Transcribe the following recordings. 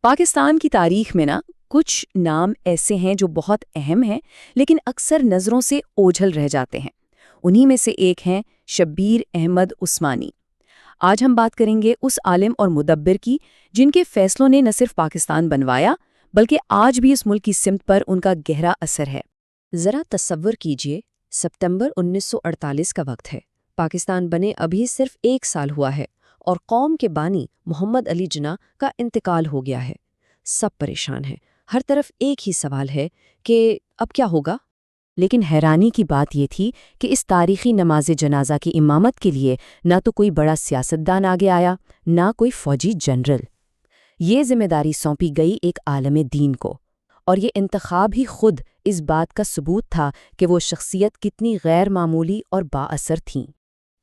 پاکستان کی تاریخ میں کچھ نام ایسے ہیں جو بہت اہم ہیں لیکن اکثر نظروں سے اوجھل رہ جاتے ہیں۔ انہی میں سے ایک ہیں شبیر احمد عثمانی۔ آج ہم بات کریں گے اس عالم اور مدبر کی جن کے فیصلوں نے نہ صرف پاکستان بنوایا بلکہ آج بھی اس ملک کی سمت پر ان کا گہرا اثر ہے۔ ذرا تصور کیجئے، ستمبر 1948 کا وقت ہے۔ پاکستان بنے ابھی صرف 1 سال ہوا ہے اور قوم کے بانی محمد علی جناح کا انتقال ہو گیا ہے۔ سب پریشان ہیں، ہر طرف ایک ہی سوال ہے کہ اب کیا ہوگا؟ لیکن حیرانی کی بات یہ تھی کہ اس تاریخی نماز جنازہ کی امامت کے لیے نہ تو کوئی بڑا سیاستدان آگے آیا، نہ کوئی فوجی جنرل۔ یہ ذمہ داری سونپی گئی ایک عالم دین کو، اور یہ انتخاب ہی خود اس بات کا ثبوت تھا کہ وہ شخصیت کتنی غیر معمولی اور با اثر تھیں۔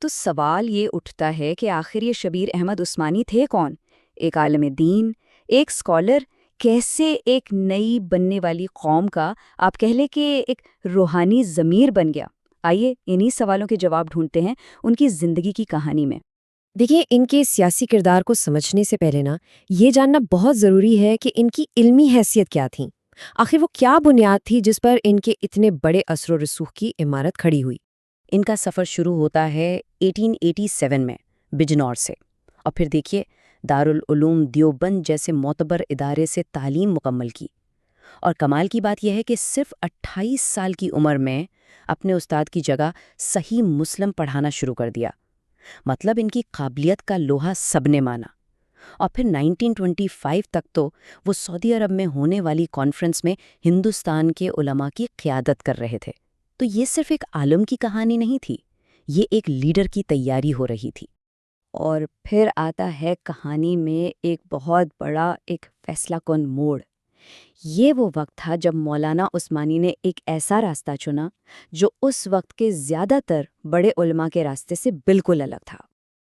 تو سوال یہ اٹھتا ہے کہ آخر یہ شبیر احمد عثمانی تھے کون؟ ایک عالم دین، ایک اسکالر، کیسے ایک نئی بننے والی قوم کا آپ کہہ لیں کہ ایک روحانی ضمیر بن گیا؟ آئیے انہی سوالوں کے جواب ڈھونڈتے ہیں ان کی زندگی کی کہانی میں۔ دیکھیں، ان کے سیاسی کردار کو سمجھنے سے پہلے یہ جاننا بہت ضروری ہے کہ ان کی علمی حیثیت کیا تھی۔ آخر وہ کیا بنیاد تھی جس پر ان کے اتنے بڑے اثر و رسوخ کی عمارت کھڑی ہوئی؟ ان کا سفر شروع ہوتا ہے 1887 میں بجنور سے، اور پھر دیکھیے دارالعلوم دیوبند جیسے معتبر ادارے سے تعلیم مکمل کی۔ اور کمال کی بات یہ ہے کہ صرف 28 سال کی عمر میں اپنے استاد کی جگہ صحیح مسلم پڑھانا شروع کر دیا۔ مطلب ان کی قابلیت کا لوہا سب نے مانا۔ اور پھر 1925 تک تو وہ سعودی عرب میں ہونے والی کانفرنس میں ہندوستان کے علماء کی قیادت کر رہے تھے۔ تو یہ صرف ایک عالم کی کہانی نہیں تھی، یہ ایک لیڈر کی تیاری ہو رہی تھی۔ اور پھر آتا ہے کہانی میں ایک بہت بڑا ایک فیصلہ کن موڑ۔ یہ وہ وقت تھا جب مولانا عثمانی نے ایک ایسا راستہ چنا جو اس وقت کے زیادہ تر بڑے علماء کے راستے سے بالکل الگ تھا۔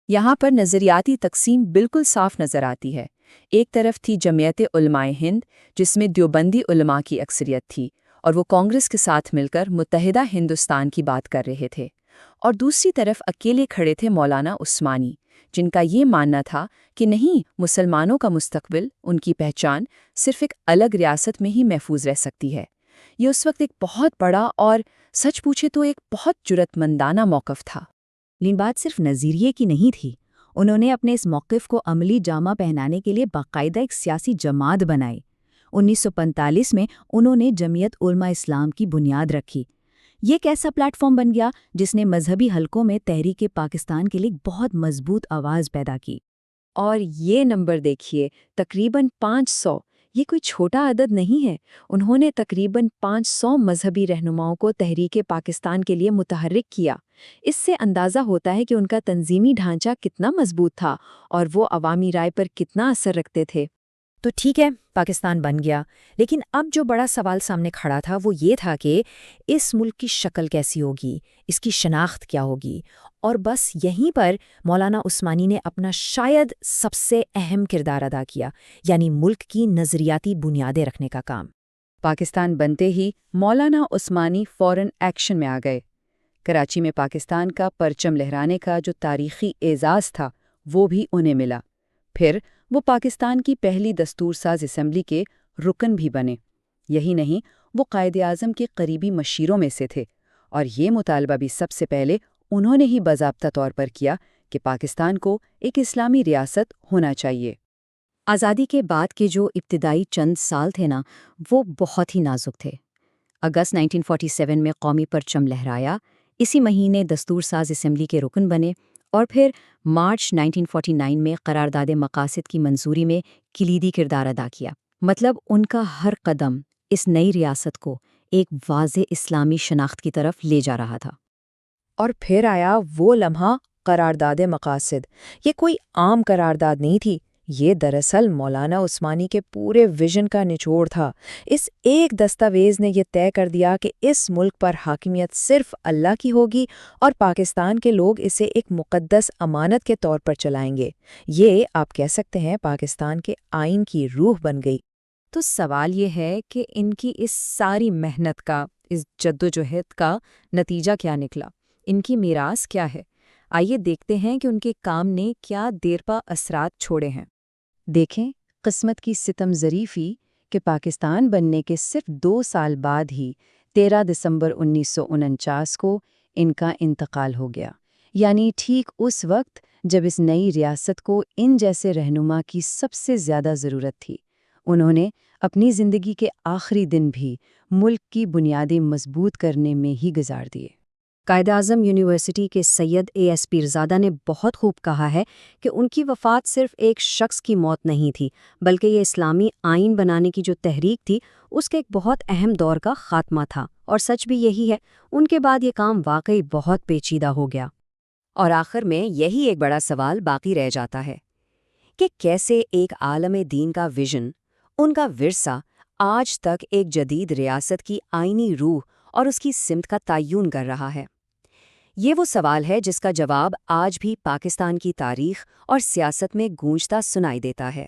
یہاں پر نظریاتی تقسیم بالکل صاف نظر آتی ہے۔ ایک طرف تھی جمعیت علماء ہند جس میں دیوبندی علماء کی اکثریت تھی اور وہ کانگریس کے ساتھ مل کر متحدہ ہندوستان کی بات کر رہے تھے، اور دوسری طرف اکیلے کھڑے تھے مولانا عثمانی جن کا یہ ماننا تھا کہ نہیں، مسلمانوں کا مستقبل، ان کی پہچان صرف ایک الگ ریاست میں ہی محفوظ رہ سکتی ہے۔ یہ اس وقت ایک بہت بڑا اور سچ پوچھے تو ایک بہت جرأت مندانہ موقف تھا۔ لیکن بات صرف نظریے کی نہیں تھی، انہوں نے اپنے اس موقف کو عملی جامہ پہنانے کے لیے باقاعدہ ایک سیاسی جماعت بنائی۔ 1945 میں انہوں نے جمعیت علماء اسلام کی بنیاد رکھی۔ یہ ایک ایسا پلیٹ فارم بن گیا جس نے مذہبی حلقوں میں تحریک پاکستان کے لیے بہت مضبوط آواز پیدا کی۔ اور یہ نمبر دیکھیے، تقریباً 500، یہ کوئی چھوٹا عدد نہیں ہے۔ انہوں نے تقریباً 500 مذہبی رہنماؤں کو تحریک پاکستان کے لیے متحرک کیا۔ اس سے اندازہ ہوتا ہے کہ ان کا تنظیمی ڈھانچہ کتنا مضبوط تھا اور وہ عوامی رائے پر کتنا اثر رکھتے تھے۔ تو ٹھیک ہے، پاکستان بن گیا، لیکن اب جو بڑا سوال سامنے کھڑا تھا وہ یہ تھا کہ اس ملک کی شکل کیسی ہوگی، اس کی شناخت کیا ہوگی۔ اور بس یہیں پر مولانا عثمانی نے اپنا شاید سب سے اہم کردار ادا کیا، یعنی ملک کی نظریاتی بنیادیں رکھنے کا کام۔ پاکستان بنتے ہی مولانا عثمانی فوراً ایکشن میں آ گئے۔ کراچی میں پاکستان کا پرچم لہرانے کا جو تاریخی اعزاز تھا وہ بھی انہیں ملا۔ پھر وہ پاکستان کی پہلی دستور ساز اسمبلی کے رکن بھی بنے۔ یہی نہیں، وہ قائد اعظم کے قریبی مشیروں میں سے تھے، اور یہ مطالبہ بھی سب سے پہلے انہوں نے ہی باضابطہ طور پر کیا کہ پاکستان کو ایک اسلامی ریاست ہونا چاہیے۔ آزادی کے بعد کے جو ابتدائی چند سال تھے وہ بہت ہی نازک تھے۔ اگست 1947 میں قومی پرچم لہرایا، اسی مہینے دستور ساز اسمبلی کے رکن بنے، اور پھر مارچ 1949 میں قرارداد مقاصد کی منظوری میں کلیدی کردار ادا کیا۔ مطلب ان کا ہر قدم اس نئی ریاست کو ایک واضح اسلامی شناخت کی طرف لے جا رہا تھا۔ اور پھر آیا وہ لمحہ، قرارداد مقاصد۔ یہ کوئی عام قرارداد نہیں تھی، یہ دراصل مولانا عثمانی کے پورے ویژن کا نچوڑ تھا۔ اس ایک دستاویز نے یہ طے کر دیا کہ اس ملک پر حاکمیت صرف اللہ کی ہوگی اور پاکستان کے لوگ اسے ایک مقدس امانت کے طور پر چلائیں گے۔ یہ آپ کہہ سکتے ہیں پاکستان کے آئین کی روح بن گئی۔ تو سوال یہ ہے کہ ان کی اس ساری محنت کا، اس جدوجہد کا نتیجہ کیا نکلا؟ ان کی میراث کیا ہے؟ آئیے دیکھتے ہیں کہ ان کے کام نے کیا دیرپا اثرات چھوڑے ہیں۔ دیکھیں، قسمت کی ستم ظریفی کہ پاکستان بننے کے صرف 2 سال بعد ہی 13 دسمبر 1949 کو ان کا انتقال ہو گیا، یعنی ٹھیک اس وقت جب اس نئی ریاست کو ان جیسے رہنما کی سب سے زیادہ ضرورت تھی۔ انہوں نے اپنی زندگی کے آخری دن بھی ملک کی بنیادیں مضبوط کرنے میں ہی گزار دیے۔ قائد-اعظم یونیورسٹی کے سید A.S. پیرزادہ نے بہت خوب کہا ہے کہ ان کی وفات صرف ایک شخص کی موت نہیں تھی، بلکہ یہ اسلامی آئین بنانے کی جو تحریک تھی اس کے ایک بہت اہم دور کا خاتمہ تھا، اور سچ بھی یہی ہے، ان کے بعد یہ کام واقعی بہت پیچیدہ ہو گیا۔ اور آخر میں یہی ایک بڑا سوال باقی رہ جاتا ہے کہ کیسے ایک عالم دین کا ویژن، ان کا ورثہ، آج تک ایک جدید ریاست کی آئینی روح اور اس کی سمت کا تعین کر رہا ہے۔ یہ وہ سوال ہے جس کا جواب آج بھی پاکستان کی تاریخ اور سیاست میں گونجتا سنائی دیتا ہے۔